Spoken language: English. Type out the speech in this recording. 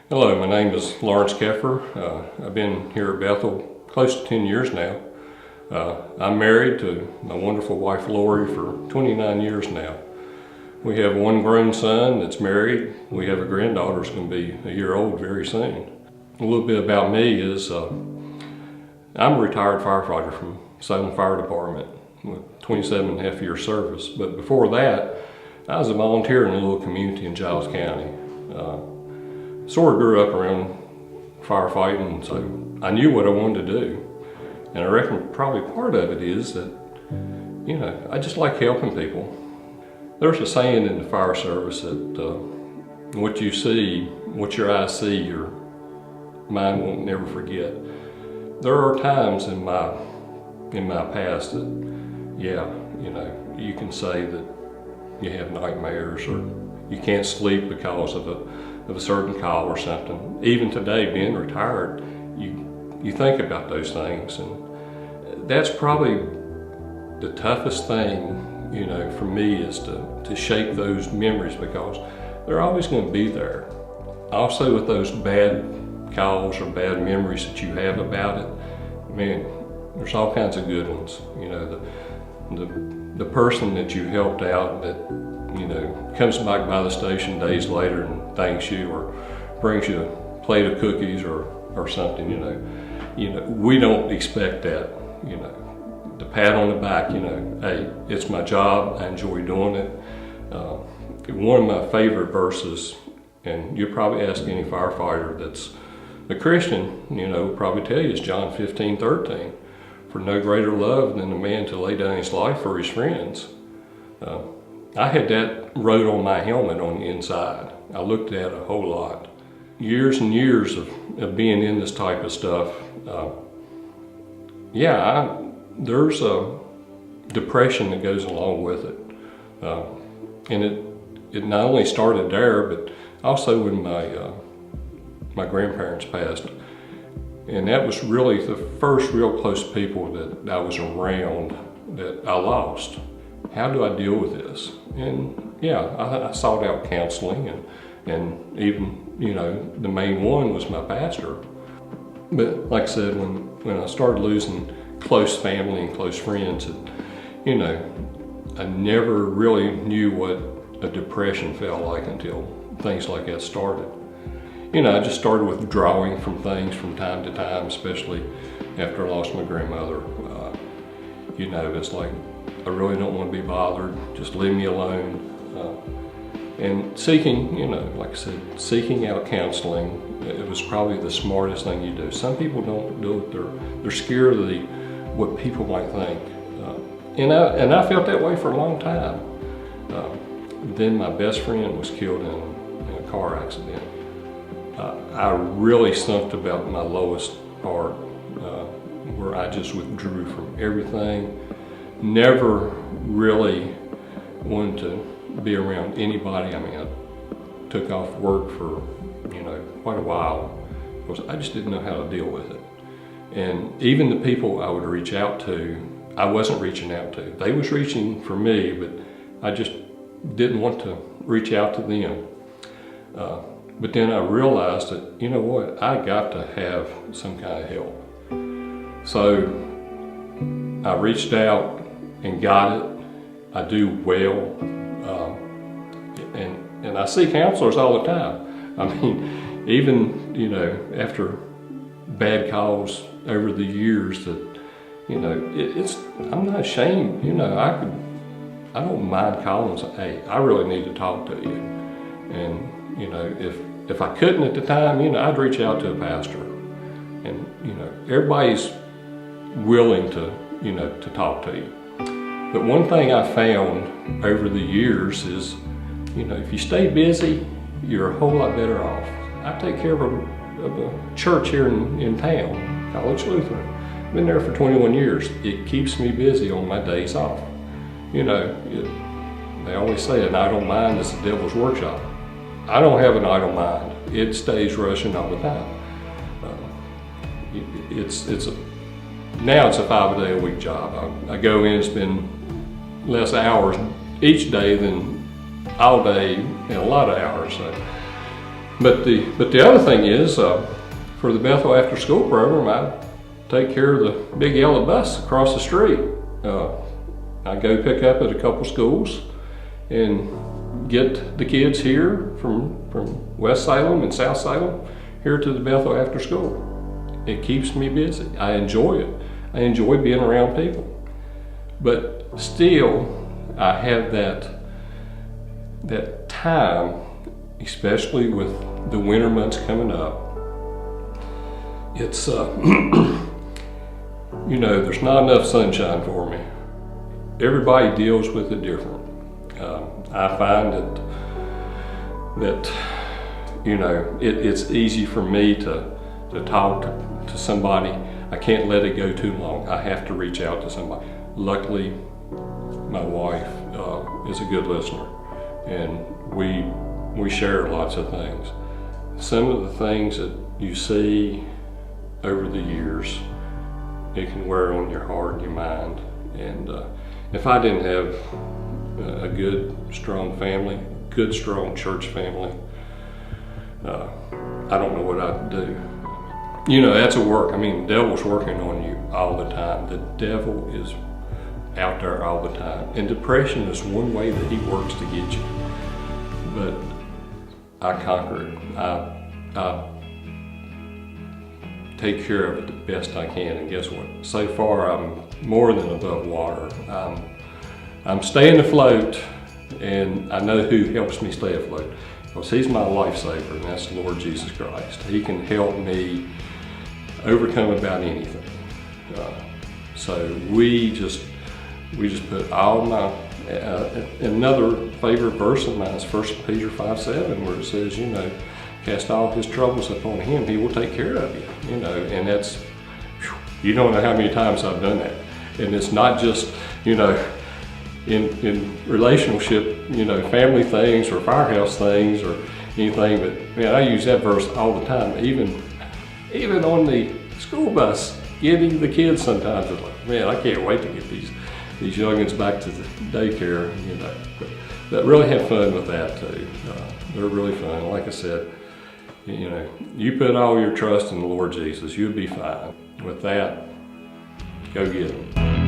Hello, my name is Lawrence Keffer. I've been here at Bethel close to 10 years now. I'm married to my wonderful wife Lori for 29 years now. We have one grown son that's married. We have a granddaughter that's going to be a year old very soon. A little bit about me is I'm a retired firefighter from Salem Fire Department with 27 and a half years service. But before that, I was a volunteer in a little community in Giles County. Sort of grew up around firefighting, so I knew what I wanted to do. And I reckon probably part of it is that, I just like helping people. There's a saying in the fire service that what you see, what your eyes see, your mind won't never forget. There are times in my past that, you can say that you have nightmares or you can't sleep because of a certain call or something. Even today, being retired, you think about those things, and that's probably the toughest thing, for me, is to shake those memories, because they're always going to be there. Also, with those bad calls or bad memories that you have about it, man, there's all kinds of good ones. The person that you helped out that comes back by the station days later and thanks you, or brings you a plate of cookies or something, we don't expect that, the pat on the back, hey, it's my job, I enjoy doing it. One of my favorite verses, and you'll probably ask any firefighter that's a Christian, will probably tell you, is John 15:13. For no greater love than a man to lay down his life for his friends. I had that wrote on my helmet on the inside. I looked at it a whole lot. Years and years of being in this type of stuff. There's a depression that goes along with it. And it not only started there, but also when my grandparents passed. And that was really the first real close people that I was around that I lost. How do I deal with this? And I sought out counseling, and even, the main one was my pastor. But like I said, when I started losing close family and close friends, I never really knew what a depression felt like until things like that started. I just started withdrawing from things from time to time, especially after I lost my grandmother. It's like, I really don't want to be bothered, just leave me alone. And seeking, like I said, seeking out counseling, it was probably the smartest thing you do. Some people don't do it, they're scared of what people might think. And I felt that way for a long time. Then my best friend was killed in a car accident. I really sunk about my lowest part, where I just withdrew from everything. Never really wanted to be around anybody. I mean, I took off work for, quite a while, because I just didn't know how to deal with it. And even the people I would reach out to, I wasn't reaching out to. They was reaching for me, but I just didn't want to reach out to them. But then I realized that, I got to have some kind of help. So I reached out and got it. I do well. And I see counselors all the time. I mean, even, after bad calls over the years that, I'm not ashamed. I don't mind calling and say, hey, I really need to talk to you. And, if I couldn't at the time, I'd reach out to a pastor. And, everybody's willing to, to talk to you. But one thing I found over the years is, if you stay busy, you're a whole lot better off. I take care of a church here in town, College Lutheran. I've been there for 21 years. It keeps me busy on my days off. They always say an idle mind is the devil's workshop. I don't have an idle mind. It stays rushing all the time. Now it's a 5-day-a-week job. I go in and spend less hours each day than all day and a lot of hours. So But the other thing is, for the Bethel After School program, I take care of the big yellow bus across the street. I go pick up at a couple schools and get the kids here from West Salem and South Salem here to the Bethel After School. It keeps me busy. I enjoy it. I enjoy being around people. But still, I have that time, especially with the winter months coming up. It's, you know, there's not enough sunshine for me. Everybody deals with it different. I find that you know, it's easy for me to talk to somebody. I can't let it go too long. I have to reach out to somebody. Luckily, my wife is a good listener, and we share lots of things. Some of the things that you see over the years, it can wear on your heart and your mind. And if I didn't have a good, strong family, good, strong church family, I don't know what I'd do. You know, that's a work. I mean, the devil's working on you all the time. The devil is out there all the time. And depression is one way that he works to get you. But I conquer it. I take care of it the best I can. And guess what? So far, I'm more than above water. I'm staying afloat, and I know who helps me stay afloat. Because he's my lifesaver, and that's the Lord Jesus Christ. He can help me overcome about anything. So we just put all my, another favorite verse of mine is 1 Peter 5:7, where it says, you know, cast all his troubles upon him, he will take care of you, you know, and that's, you don't know how many times I've done that. And it's not just, you know, in relationship, you know, family things or firehouse things or anything, but man, I use that verse all the time, even on the school bus, getting the kids sometimes. It's like, man, I can't wait to get these youngins back to the daycare, you know. But really have fun with that too. They're really fun. Like I said, you know, you put all your trust in the Lord Jesus, you'll be fine. With that, go get them.